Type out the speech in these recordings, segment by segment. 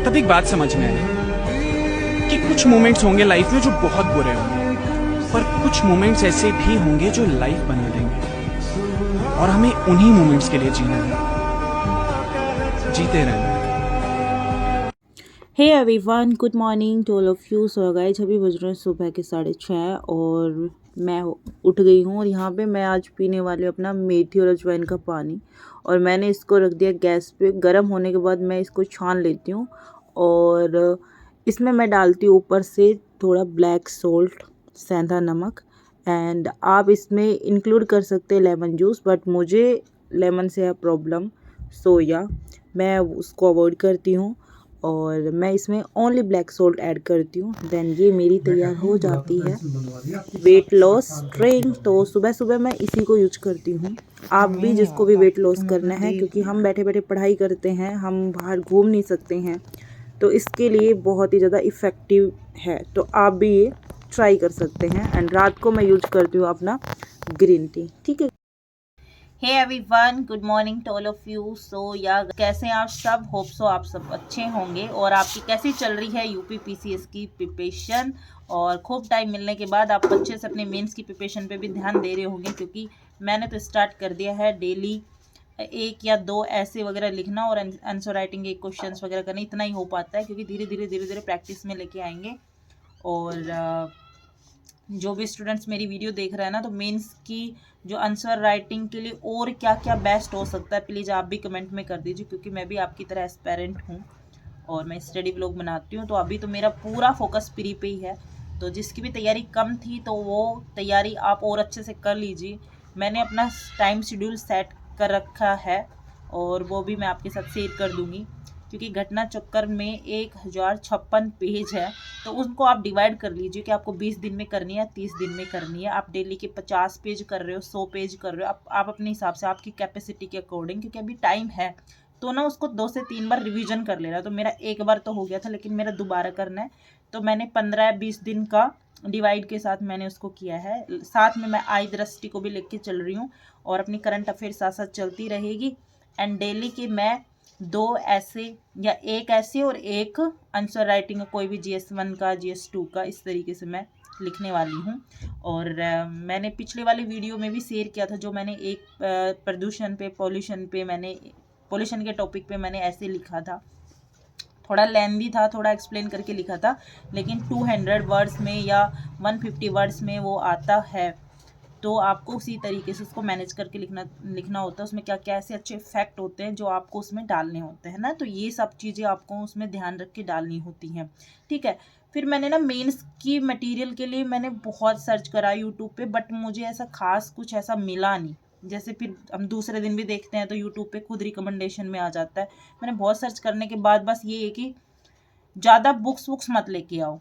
तब एक बात समझ में आई कि कुछ मोमेंट्स होंगे लाइफ में जो बहुत बुरे होंगे, पर कुछ मोमेंट्स ऐसे भी होंगे जो लाइफ बना देंगे, और हमें उन्हीं मोमेंट्स के लिए जीना है, जीते रहना है। Hey everyone, good morning to all of you. So guys, अभी बज रहे हैं सुबह के 6:30 और मैं उठ गई हूँ। और यहाँ पे मैं आज पीने वाली हूँ अपना मेथी और अजवाइन का पानी। और मैंने इसको रख दिया गैस पे। गर्म होने के बाद मैं इसको छान लेती हूँ और इसमें मैं डालती हूँ ऊपर से थोड़ा ब्लैक सोल्ट, सेंधा नमक। एंड आप इसमें इंक्लूड कर सकते हैं लेमन जूस, बट मुझे लेमन से है प्रॉब्लम, सो या मैं उसको अवॉइड करती हूँ और मैं इसमें ओनली ब्लैक सोल्ट ऐड करती हूँ। देन ये मेरी तैयार हो जाती है वेट लॉस ड्रिंक। तो सुबह सुबह मैं इसी को यूज करती हूँ। आप भी, जिसको भी वेट लॉस करना है, क्योंकि हम बैठे बैठे पढ़ाई करते हैं, हम बाहर घूम नहीं सकते हैं, तो इसके लिए बहुत ही ज़्यादा इफ़ेक्टिव है। तो आप भी ये ट्राई कर सकते हैं। एंड रात को मैं यूज करती हूँ अपना ग्रीन टी। ठीक है। Hey everyone, good morning to all of you. So yeah कैसे हैं आप सब? होप सो आप सब अच्छे होंगे। और आपकी कैसी चल रही है यूपी पीसीएस की प्रिपरेशन? और खूब टाइम मिलने के बाद आप अच्छे से अपने मेंस की प्रिपरेशन पे भी ध्यान दे रहे होंगे, क्योंकि मैंने तो स्टार्ट कर दिया है डेली 1 या 2 ऐसे वगैरह लिखना और आंसर राइटिंग के क्वेश्चंस वगैरह करना। इतना ही हो पाता है, क्योंकि धीरे धीरे प्रैक्टिस में लेके आएंगे। और जो भी स्टूडेंट्स मेरी वीडियो देख रहे हैं ना, तो मेंस की जो आंसर राइटिंग के लिए और क्या क्या बेस्ट हो सकता है, प्लीज़ आप भी कमेंट में कर दीजिए, क्योंकि मैं भी आपकी तरह एस्पेरेंट हूँ और मैं स्टडी व्लॉग बनाती हूँ। तो अभी तो मेरा पूरा फोकस प्री पे ही है। तो जिसकी भी तैयारी कम थी, तो वो तैयारी आप और अच्छे से कर लीजिए। मैंने अपना टाइम शेड्यूल सेट कर रखा है और वो भी मैं आपके साथ शेयर कर दूँगी, क्योंकि घटना चक्कर में 1056 पेज है। तो उनको आप डिवाइड कर लीजिए कि आपको 20 दिन में करनी है, 30 दिन में करनी है। आप डेली के 50 पेज कर रहे हो, 100 पेज कर रहे हो, आप अपने हिसाब से, आपकी कैपेसिटी के अकॉर्डिंग, क्योंकि अभी टाइम है, तो ना उसको 2 से 3 बार रिवीजन कर लेना। तो मेरा एक बार तो हो गया था, लेकिन मेरा दोबारा करना है। तो मैंने 15 या 20 दिन का डिवाइड के साथ मैंने उसको किया है। साथ में मैं आई दृष्टि को भी लेके चल रही हूँ और अपनी करंट अफेयर साथ साथ चलती रहेगी। एंड डेली की मैं 2 ऐसे या 1 ऐसे और 1 आंसर राइटिंग का, कोई भी GS1 का, GS2 का, इस तरीके से मैं लिखने वाली हूँ। और मैंने पिछले वाले वीडियो में भी शेयर किया था, जो मैंने एक प्रदूषण पे, पॉल्यूशन के टॉपिक पे मैंने ऐसे लिखा था। थोड़ा लेंदी था, थोड़ा एक्सप्लेन करके लिखा था, लेकिन 200 वर्ड्स में या 150 वर्ड्स में वो आता है। तो आपको उसी तरीके से उसको मैनेज करके लिखना होता है। उसमें क्या क्या ऐसे अच्छे फैक्ट होते हैं जो आपको उसमें डालने होते हैं ना, तो ये सब चीज़ें आपको उसमें ध्यान रख के डालनी होती हैं। ठीक है। फिर मैंने ना मेंस की मटेरियल के लिए मैंने बहुत सर्च करा यूट्यूब पे, बट मुझे ऐसा खास कुछ ऐसा मिला नहीं। जैसे फिर हम दूसरे दिन भी देखते हैं तो यूट्यूब पे खुद रिकमेंडेशन में आ जाता है। मैंने बहुत सर्च करने के बाद बस ये है कि ज़्यादा बुक्स मत लेके आओ।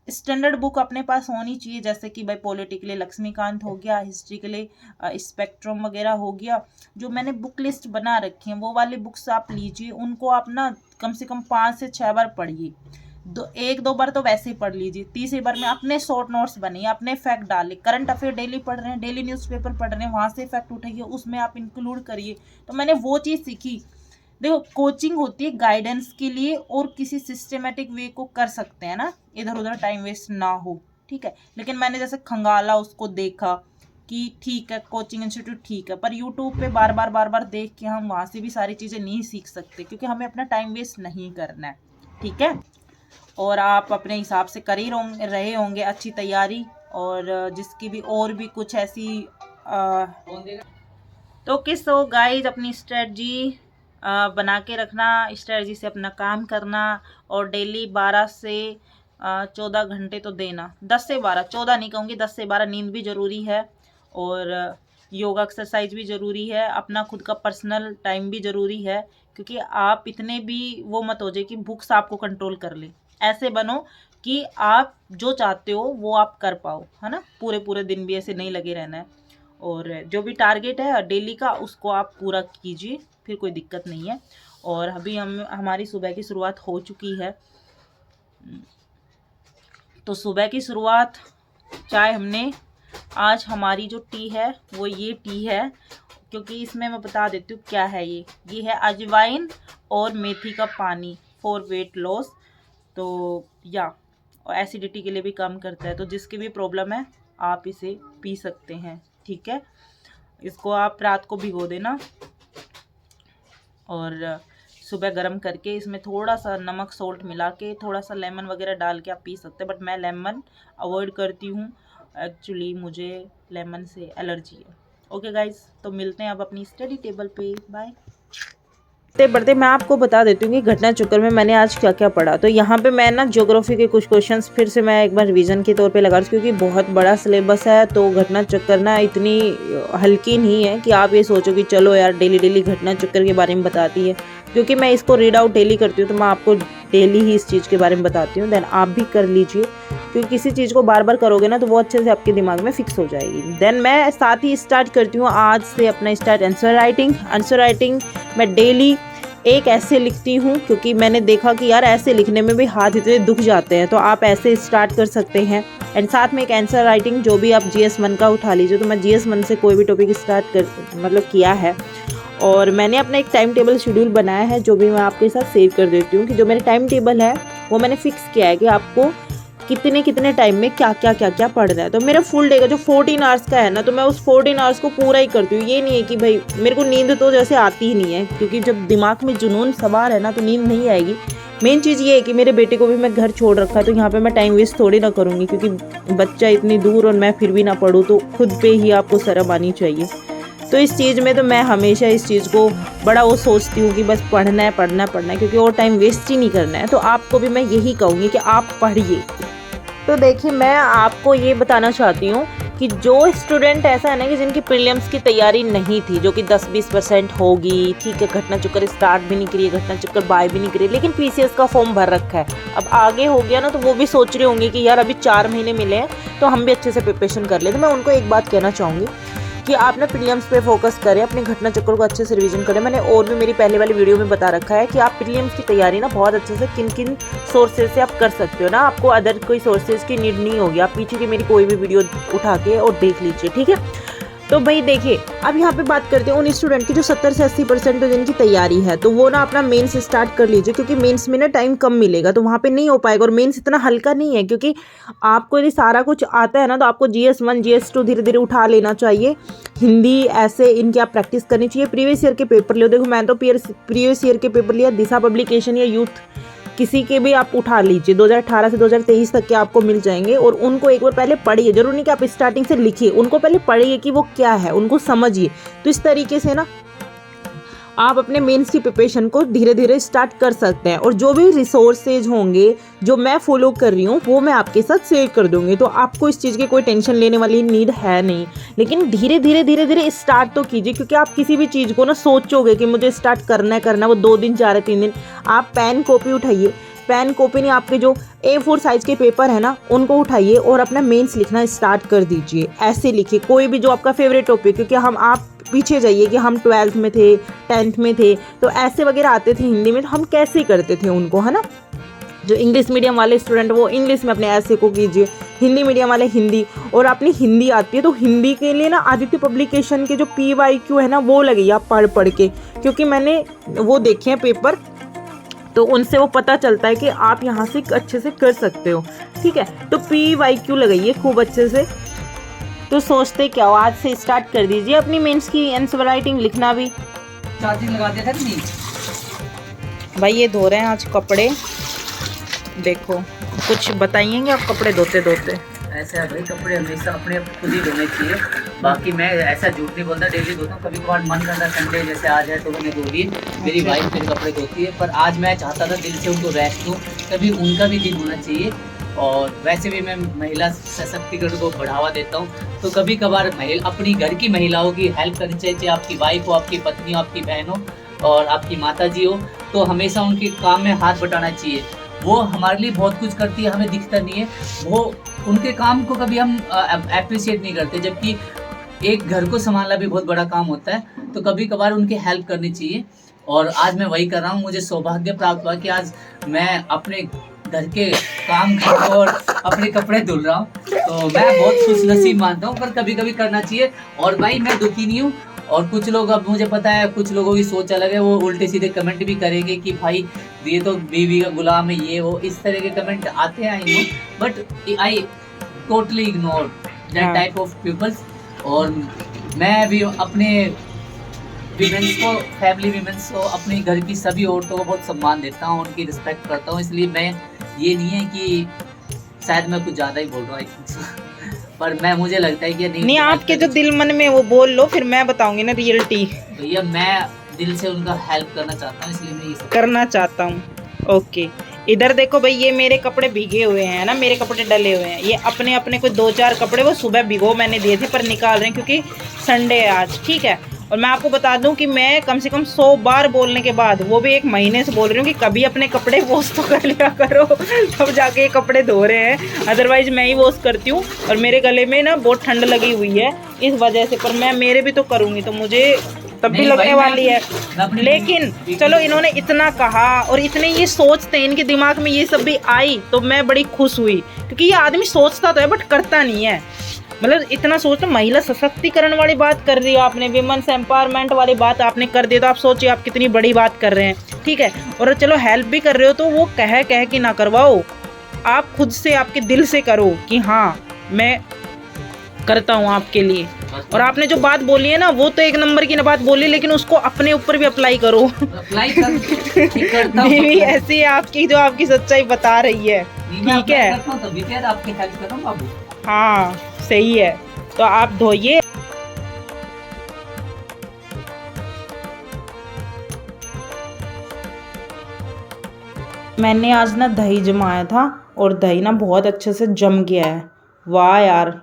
स्टैंडर्ड बुक अपने पास होनी चाहिए, जैसे कि भाई पॉलिटी के लिए लक्ष्मीकांत हो गया, हिस्ट्री के लिए स्पेक्ट्रम वगैरह हो गया। जो मैंने बुक लिस्ट बना रखी है, वो वाली बुक्स आप लीजिए। उनको आप ना कम से कम 5 से 6 बार पढ़िए। 1-2 बार तो वैसे ही पढ़ लीजिए। तीसरी बार में अपने शॉर्ट नोट्स बनाइए, अपने फैक्ट डालिए। करंट अफेयर डेली पढ़ रहे हैं, डेली न्यूज़पेपर पढ़ रहे हैं, वहाँ से फैक्ट उठाइए, उसमें आप इंक्लूड करिए। तो मैंने वो चीज़ सीखी। देखो, कोचिंग होती है गाइडेंस के लिए, और किसी सिस्टमेटिक वे को कर सकते हैं ना, इधर उधर टाइम वेस्ट ना हो। ठीक है। लेकिन मैंने जैसे खंगाला उसको देखा कि ठीक है, कोचिंग इंस्टीट्यूट ठीक है, पर यूट्यूब पे बार बार देख के हम वहाँ से भी सारी चीज़ें नहीं सीख सकते, क्योंकि हमें अपना टाइम वेस्ट नहीं करना है। ठीक है। और आप अपने हिसाब से कर ही रहे होंगे अच्छी तैयारी। और जिसकी भी और भी कुछ ऐसी तो किस हो गाइज, अपनी स्ट्रेटजी बना के रखना, स्ट्रेटजी से अपना काम करना। और डेली 12 से 14 घंटे तो देना। 10 से 12, 14 नहीं कहूँगी, 10 से 12 नींद भी ज़रूरी है, और योगा एक्सरसाइज भी ज़रूरी है, अपना खुद का पर्सनल टाइम भी ज़रूरी है। क्योंकि आप इतने भी वो मत हो जाए कि बुक्स आपको कंट्रोल कर ले। ऐसे बनो कि आप जो चाहते हो वो आप कर पाओ, है ना। पूरे पूरे दिन भी ऐसे नहीं लगे रहना है। और जो भी टारगेट है डेली का, उसको आप पूरा कीजिए, फिर कोई दिक्कत नहीं है। और अभी हमारी सुबह की शुरुआत हो चुकी है। तो सुबह की शुरुआत चाय हमने, आज हमारी जो टी है वो ये टी है, क्योंकि इसमें मैं बता देती हूँ क्या है। ये है अजवाइन और मेथी का पानी। For weight loss. तो या और एसिडिटी के लिए भी काम करता है। तो जिसकी भी प्रॉब्लम है आप इसे पी सकते हैं, ठीक है। इसको आप रात को भिगो देना और सुबह गर्म करके इसमें थोड़ा सा नमक सॉल्ट मिला के थोड़ा सा लेमन वगैरह डाल के आप पी सकते हैं, बट मैं लेमन अवॉइड करती हूँ। एक्चुअली मुझे लेमन से एलर्जी है। ओके गाइज, तो मिलते हैं अब अपनी स्टडी टेबल पे। बाय। बढ़ते मैं आपको बता देती हूँ कि घटना चक्कर में मैंने आज क्या क्या पढ़ा। तो यहाँ पे मैं ना ज्योग्राफी के कुछ क्वेश्चंस फिर से मैं एक बार रिवीजन के तौर पे लगा रही हूँ, क्योंकि बहुत बड़ा सिलेबस है। तो घटना चक्कर ना इतनी हल्की नहीं है कि आप ये सोचो कि चलो यार डेली डेली घटना चक्कर के बारे में बताती है, क्योंकि मैं इसको रीड आउट डेली करती हूँ। तो मैं आपको डेली ही इस चीज़ के बारे में बताती हूँ, देन आप भी कर लीजिए, क्योंकि किसी चीज़ को बार बार करोगे ना तो वो अच्छे से आपके दिमाग में फिक्स हो जाएगी। देन मैं साथ ही स्टार्ट करती हूँ आज से अपना start answer writing. Answer writing मैं डेली एक ऐसे लिखती हूँ, क्योंकि मैंने देखा कि यार ऐसे लिखने में भी हाथ इतने दुख जाते हैं। तो आप ऐसे स्टार्ट कर सकते हैं। एंड साथ में एक आंसर राइटिंग जो भी आप GS1 का उठा लीजिए। तो मैं GS1 से कोई भी टॉपिक स्टार्ट कर किया है, और मैंने अपना एक टाइम टेबल शेड्यूल बनाया है जो भी मैं आपके साथ शेयर कर देती हूँ। कि जो मेरा टाइम टेबल है वो मैंने फिक्स किया है कि आपको कितने टाइम में क्या क्या पढ़ना है। तो मेरा फुल डे का जो 14 आवर्स का है ना, तो मैं उस 14 आवर्स को पूरा ही करती हूँ। ये नहीं है कि भाई मेरे को नींद तो जैसे आती ही नहीं है, क्योंकि जब दिमाग में जुनून सवार है ना तो नींद नहीं आएगी। मेन चीज़ ये है कि मेरे बेटे को भी मैं घर छोड़ रखा है, तो यहाँ पे मैं टाइम वेस्ट थोड़ी ना करूँगी, क्योंकि बच्चा इतनी दूर और मैं फिर भी ना पढ़ूँ तो खुद पे ही आपको शर्म आनी चाहिए। तो इस चीज़ में तो मैं हमेशा इस चीज़ को बड़ा वो सोचती हूँ कि बस पढ़ना है, क्योंकि और टाइम वेस्ट ही नहीं करना है। तो आपको भी मैं यही कहूँगी कि आप पढ़िए। तो देखिए मैं आपको ये बताना चाहती हूँ कि जो स्टूडेंट ऐसा है ना कि जिनकी प्रीलिम्स की तैयारी नहीं थी, जो कि 10-20% होगी, ठीक है, घटना चक्कर स्टार्ट भी नहीं करी, घटना चक्कर बाय भी नहीं करी, लेकिन PCS का फॉर्म भर रखा है, अब आगे हो गया ना, तो वो भी सोच रहे होंगे कि यार अभी 4 महीने मिले हैं तो हम भी अच्छे से प्रिपरेशन कर ले। तो मैं उनको एक बात कहना चाहूँगी कि आप ना प्रीलिम्स पे फोकस करें, अपने घटना चक्कर को अच्छे से रिवीजन करें। मैंने और भी मेरी पहले वाली वीडियो में बता रखा है कि आप प्रीलिम्स की तैयारी ना बहुत अच्छे से किन किन सोर्सेज से आप कर सकते हो ना, आपको अदर कोई सोर्सेज की नीड नहीं होगी। आप पीछे की मेरी कोई भी वीडियो उठा के और देख लीजिए, ठीक है। तो भाई देखिए अब यहाँ पे बात करते हैं उन स्टूडेंट की जो 70 से 80% जिनकी तैयारी है, तो वो ना अपना मेंस स्टार्ट कर लीजिए, क्योंकि मेंस में ना टाइम कम मिलेगा तो वहाँ पे नहीं हो पाएगा। और मेंस इतना हल्का नहीं है, क्योंकि आपको यदि सारा कुछ आता है ना तो आपको GS1 GS2 धीरे धीरे उठा लेना चाहिए। हिंदी ऐसे इनकी आप प्रैक्टिस करनी चाहिए। प्रीवियस ईयर के पेपर लो, देखो मैं तो प्रीवियस ईयर के पेपर लिया, दिशा पब्लिकेशन या यूथ किसी के भी आप उठा लीजिए, 2018 से 2023 तक के आपको मिल जाएंगे। और उनको एक बार पहले पढ़िए, जरूर नहीं कि आप स्टार्टिंग से लिखिए, उनको पहले पढ़िए कि वो क्या है, उनको समझिए। तो इस तरीके से ना आप अपने मेंस की प्रिपरेशन को धीरे धीरे स्टार्ट कर सकते हैं। और जो भी रिसोर्सेज होंगे जो मैं फॉलो कर रही हूँ वो मैं आपके साथ शेयर कर दूंगी, तो आपको इस चीज़ की कोई टेंशन लेने वाली नीड है नहीं। लेकिन धीरे धीरे स्टार्ट तो कीजिए, क्योंकि आप किसी भी चीज़ को ना सोचोगे कि मुझे स्टार्ट करना है वो 2 दिन 4 3 दिन। आप पेन कॉपी उठाइए, पेन कॉपी नहीं, आपके जो A4 साइज के पेपर है ना उनको उठाइए और अपना मेंस लिखना स्टार्ट कर दीजिए। ऐसे लिखिए कोई भी जो आपका फेवरेट टॉपिक, क्योंकि आप पीछे जाइए कि हम 12th में थे, 10th में थे, तो ऐसे वगैरह आते थे हिंदी में, तो हम कैसे करते थे उनको, है ना। जो इंग्लिश मीडियम वाले स्टूडेंट वो इंग्लिश में अपने ऐसे को कीजिए, हिंदी मीडियम वाले हिंदी। और अपनी हिंदी आती है तो हिंदी के लिए ना आदित्य पब्लिकेशन के जो PYQ है ना वो लगी आप पढ़ के, क्योंकि मैंने वो देखे हैं पेपर, तो उनसे वो पता चलता है कि आप यहाँ से अच्छे से कर सकते हो, ठीक है। तो PYQ लगाइए खूब अच्छे से। तो सोचते क्या हो, आज से स्टार्ट कर दीजिए अपनी मेंस की आंसर राइटिंग लिखना भी। चार्जिंग लगा दिया था कि नहीं? भाई ये धो रहे हैं आज कपड़े, देखो कुछ बताइएंगे आप कपड़े धोते धोते। ऐसा है भाई, कपड़े हमेशा अपने खुद ही धोने चाहिए। बाकी मैं ऐसा झूठ नहीं बोलता, डेली धोता हूँ। कभी कभार मन करता संडे जैसे आज है तो मैंने धो लिए। मेरी वाइफ मेरे कपड़े धोती है, पर आज मैं चाहता था दिल से उनको रेस्ट दूँ, तभी उनका भी दिन होना चाहिए। और वैसे भी मैं महिला सशक्तिकरण को बढ़ावा देता हूँ, तो कभी कभार अपनी घर की महिलाओं की हेल्प करनी चाहिए, चाहे आपकी वाइफ हो, आपकी पत्नी हो, आपकी बहन हो और आपकी माता जी हो, तो हमेशा उनके काम में हाथ बटाना चाहिए। वो हमारे लिए बहुत कुछ करती है, हमें दिखता नहीं है, वो उनके काम को कभी हम अप्रिशिएट नहीं करते, जबकि एक घर को संभालना भी बहुत बड़ा काम होता है, तो कभी कभार उनकी हेल्प करनी चाहिए। और आज मैं वही कर रहा हूँ। मुझे सौभाग्य प्राप्त हुआ कि आज मैं अपने घर के काम कर रहा हूँ और अपने कपड़े धुल रहा हूँ, तो मैं बहुत खुश नसीब मानता हूँ। पर कभी कभी करना चाहिए। और भाई मैं दुखी नहीं हूँ, और कुछ लोग, अब मुझे पता है कुछ लोगों की सोच अलग है, वो उल्टे सीधे कमेंट भी करेंगे कि भाई ये तो बीवी का गुलाम है, ये वो, इस तरह के कमेंट आते हैं, I know, but I totally ignore that type of peoples. और मैं भी अपने विमेंस को, फैमिली विमेंस को, अपने घर की सभी औरतों को बहुत सम्मान देता हूँ, उनकी रिस्पेक्ट करता हूँ। इसलिए मैं, ये नहीं है कि शायद मैं कुछ ज़्यादा ही बोल रहा हूँ पर मैं, मुझे लगता है कि नहीं, आपके जो दिल मन में वो बोल लो, फिर मैं बताऊंगी ना रियलिटी। भैया मैं दिल से उनका हेल्प करना चाहता हूँ, इसलिए मैं ये सब करना चाहता हूँ। ओके, इधर देखो भाई, ये मेरे कपड़े भीगे हुए हैं ना, मेरे कपड़े डले हुए हैं। ये अपने अपने कोई 2-4 कपड़े वो सुबह भिगो मैंने दिए थे, पर निकाल रहे हैं क्योंकि संडे है आज, ठीक है। और मैं आपको बता दूं कि मैं कम से कम 100 बार बोलने के बाद, वो भी 1 महीने से बोल रही हूँ कि कभी अपने कपड़े वॉश तो कर लिया करो तब जाके ये कपड़े धो रहे हैं, अदरवाइज मैं ही वॉश करती हूँ। और मेरे गले में ना बहुत ठंड लगी हुई है इस वजह से, पर मैं मेरे भी तो करूँगी तो मुझे तब भी लगने वाली है। लेकिन चलो, इन्होंने इतना कहा और इतने ये सोचते हैं, इनके दिमाग में ये सब भी आई तो मैं बड़ी खुश हुई, क्योंकि ये आदमी सोचता तो है बट करता नहीं है। मतलब इतना सोचते, महिला सशक्तिकरण वाली बात कर दी आपने, विमेंस एम्पावरमेंट वाली बात आपने कर दी, तो आप सोचिए आप कितनी बड़ी बात कर रहे हैं, ठीक है। और चलो हेल्प भी कर रहे हो तो वो कह के ना करवाओ, आप खुद से, आपके दिल से करो कि हाँ मैं करता हूँ आपके लिए। और आपने जो बात बोली है ना, वो तो 1 नंबर की ना बात बोली, लेकिन उसको अपने ऊपर भी अप्लाई करो। बीवी ऐसी है आपकी जो आपकी सच्चाई बता रही है, ठीक है। आपकी हेल्प करो बाबू। हाँ सही है, तो आप धोइए। मैंने आज ना दही जमाया था और दही ना बहुत अच्छे से जम गया है। वाह यार,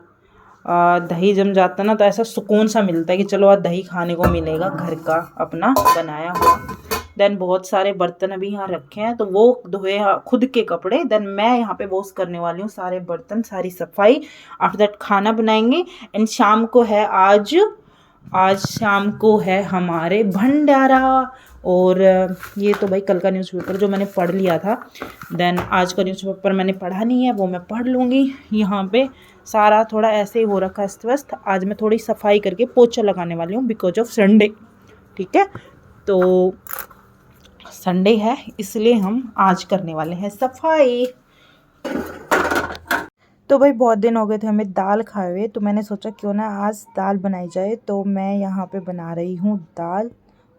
दही जम जाता ना तो ऐसा सुकून सा मिलता है कि चलो आज दही खाने को मिलेगा, घर का अपना बनाया हुआ। देन बहुत सारे बर्तन अभी यहाँ रखे हैं तो वो धोए खुद के कपड़े। देन मैं यहाँ पे वॉश करने वाली हूँ सारे बर्तन, सारी सफाई। आफ्टर दैट खाना बनाएंगे। एंड शाम को है आज शाम को है हमारे भंडारा। और ये तो भाई कल का न्यूज़पेपर जो मैंने पढ़ लिया था, देन आज का न्यूज़पेपर मैंने पढ़ा नहीं है, वो मैं पढ़ लूँगी। यहाँ पे सारा थोड़ा ऐसे ही हो रखा अस्त व्यस्त। आज मैं थोड़ी सफाई करके पोछा लगाने वाली हूँ बिकॉज ऑफ संडे, ठीक है। तो संडे है इसलिए हम आज करने वाले हैं सफाई। तो भाई बहुत दिन हो गए थे हमें दाल खाए हुए, तो मैंने सोचा क्यों ना आज दाल बनाई जाए। तो मैं यहाँ पे बना रही हूँ दाल,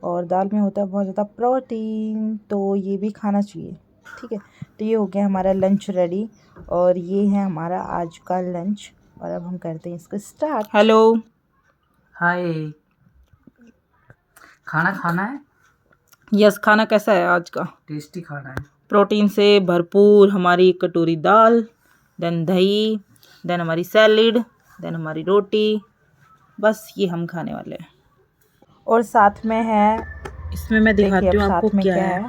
और दाल में होता है बहुत ज़्यादा प्रोटीन, तो ये भी खाना चाहिए, ठीक है। तो ये हो गया हमारा लंच रेडी, और ये है हमारा आज का लंच। और अब हम करते हैं इसको स्टार्ट। हेलो, हाय, खाना खाना है? यस, खाना कैसा है आज का? टेस्टी खाना है, प्रोटीन से भरपूर हमारी 1 कटोरी दाल, देन दही, देन हमारी सैलिड, देन हमारी रोटी, बस ये हम खाने वाले हैं। और साथ में है, इसमें मैं दिखाती हूँ आपको क्या है।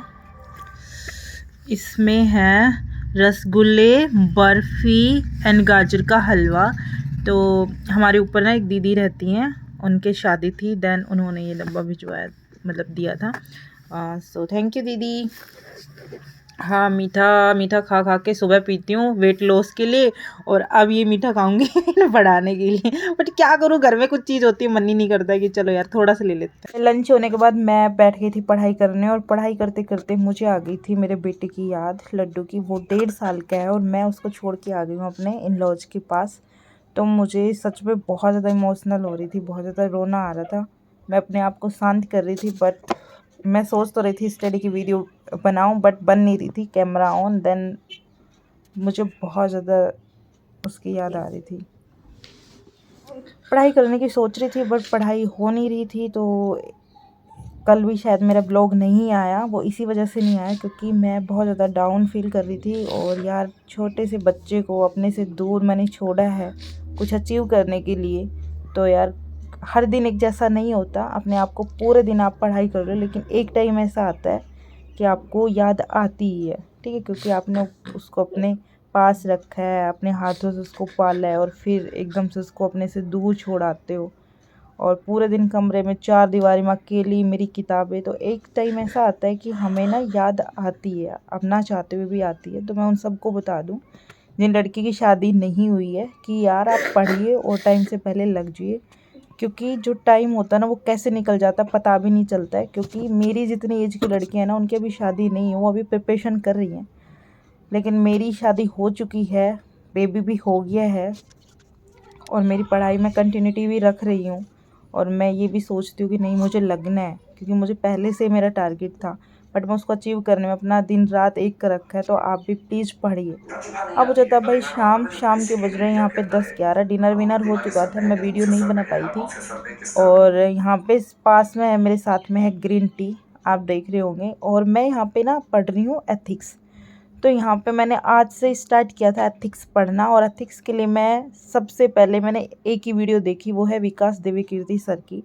इसमें है रसगुल्ले, बर्फ़ी एंड गाजर का हलवा। तो हमारे ऊपर ना एक दीदी रहती हैं, उनके शादी थी, देन उन्होंने ये डब्बा भिजवाया, मतलब दिया था। सो थैंक यू दीदी। हाँ, मीठा खा के सुबह पीती हूँ वेट लॉस के लिए, और अब ये मीठा खाऊंगी बढ़ाने के लिए। बट क्या करूँ, घर में कुछ चीज़ होती है, मन ही नहीं करता कि चलो यार थोड़ा सा ले लेते हैं। लंच होने के बाद मैं बैठ गई थी पढ़ाई करने, और पढ़ाई करते करते मुझे आ गई थी मेरे बेटे की याद, लड्डू की। वो 1.5 साल का है और मैं उसको छोड़ के आ गई हूँ अपने इन लॉज के पास। तो मुझे सच में बहुत ज़्यादा इमोशनल हो रही थी, बहुत ज़्यादा रोना आ रहा था। मैं अपने आप को शांत कर रही थी, बट मैं सोच तो रही थी स्टडी की वीडियो बनाऊं, बट बन नहीं रही थी, कैमरा ऑन। देन मुझे बहुत ज़्यादा उसकी याद आ रही थी। पढ़ाई करने की सोच रही थी बट पढ़ाई हो नहीं रही थी। तो कल भी शायद मेरा ब्लॉग नहीं आया, वो इसी वजह से नहीं आया क्योंकि मैं बहुत ज़्यादा डाउन फील कर रही थी। और यार छोटे से बच्चे को अपने से दूर मैंने छोड़ा है कुछ अचीव करने के लिए। तो यार हर दिन एक जैसा नहीं होता, अपने आप को पूरे दिन आप पढ़ाई कर रहे हो, लेकिन एक टाइम ऐसा आता है कि आपको याद आती ही है, ठीक है, क्योंकि आपने उसको अपने पास रखा है, अपने हाथों से उसको पाला है, और फिर एकदम से उसको अपने से दूर छोड़ आते हो, और पूरे दिन कमरे में 4 दीवारी में अकेली, मेरी किताबें। तो एक टाइम ऐसा आता है कि हमें ना याद आती है, अब ना चाहते हुए भी आती है। तो मैं उन सबको बता दूं जिन लड़की की शादी नहीं हुई है कि यार आप पढ़िए और टाइम से पहले लग जाइए, क्योंकि जो टाइम होता है ना वो कैसे निकल जाता है पता भी नहीं चलता है। क्योंकि मेरी जितनी एज की लड़की है ना उनकी अभी शादी नहीं है, वो अभी प्रिपरेशन कर रही हैं, लेकिन मेरी शादी हो चुकी है, बेबी भी हो गया है और मेरी पढ़ाई में कंटिन्यूटी भी रख रही हूँ। और मैं ये भी सोचती हूँ कि नहीं मुझे लगना है, क्योंकि मुझे पहले से मेरा टारगेट था, बट मैं उसको अचीव करने में अपना दिन रात एक कर रखा है। तो आप भी प्लीज़ पढ़िए। अब हो जाता है भाई शाम के बज रहे हैं यहाँ पे 10-11, डिनर विनर हो चुका था, मैं वीडियो नहीं बना पाई थी। और यहाँ पे पास में है, मेरे साथ में है ग्रीन टी, आप देख रहे होंगे। और मैं यहाँ पे ना पढ़ रही हूँ एथिक्स। तो यहाँ पे मैंने आज से स्टार्ट किया था एथिक्स पढ़ना, और एथिक्स के लिए मैं सबसे पहले मैंने एक ही वीडियो देखी, वो है विकास देवीकीर्ति सर की।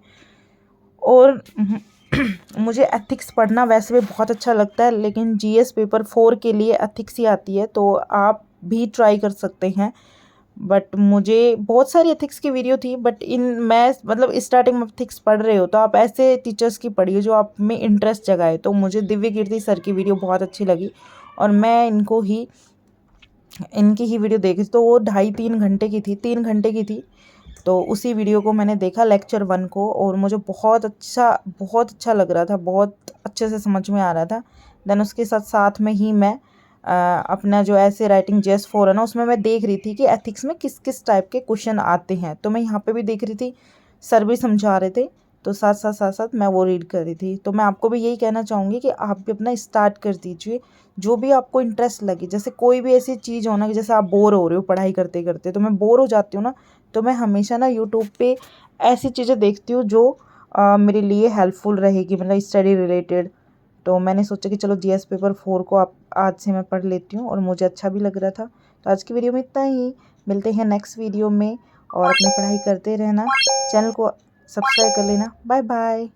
और मुझे एथिक्स पढ़ना वैसे भी बहुत अच्छा लगता है, लेकिन जीएस पेपर 4 के लिए एथिक्स ही आती है, तो आप भी ट्राई कर सकते हैं। बट मुझे बहुत सारी एथिक्स की वीडियो थी, बट मैं मतलब स्टार्टिंग में एथिक्स पढ़ रहे हो तो आप ऐसे टीचर्स की पढ़िए जो आप में इंटरेस्ट जगाए। तो मुझे दिव्य कीर्ति सर की वीडियो बहुत अच्छी लगी और मैं इनकी ही वीडियो देखी। तो वो 2.5-3 घंटे की थी, 3 घंटे की थी। तो उसी वीडियो को मैंने देखा लेक्चर 1 को, और मुझे बहुत अच्छा लग रहा था, बहुत अच्छे से समझ में आ रहा था। देन उसके साथ में ही मैं अपना जो ऐसे राइटिंग जेस 4 है ना, उसमें मैं देख रही थी कि एथिक्स में किस किस टाइप के क्वेश्चन आते हैं। तो मैं यहाँ पे भी देख रही थी, सर भी समझा रहे थे, तो साथ मैं वो रीड कर रही थी। तो मैं आपको भी यही कहना चाहूँगी कि आप भी अपना स्टार्ट कर दीजिए, जो भी आपको इंटरेस्ट लगे। जैसे कोई भी ऐसी चीज़ हो ना कि जैसे आप बोर हो रहे हो पढ़ाई करते करते, तो मैं बोर हो जाती हूँ ना, तो मैं हमेशा ना यूट्यूब पे ऐसी चीज़ें देखती हूँ जो मेरे लिए हेल्पफुल रहेगी, मतलब स्टडी रिलेटेड। तो मैंने सोचा कि चलो जीएस पेपर 4 को आज से मैं पढ़ लेती हूँ, और मुझे अच्छा भी लग रहा था। तो आज की वीडियो में इतना ही, मिलते हैं नेक्स्ट वीडियो में, और अपनी पढ़ाई करते रहना, चैनल को सब्सक्राइब कर लेना। Bye bye.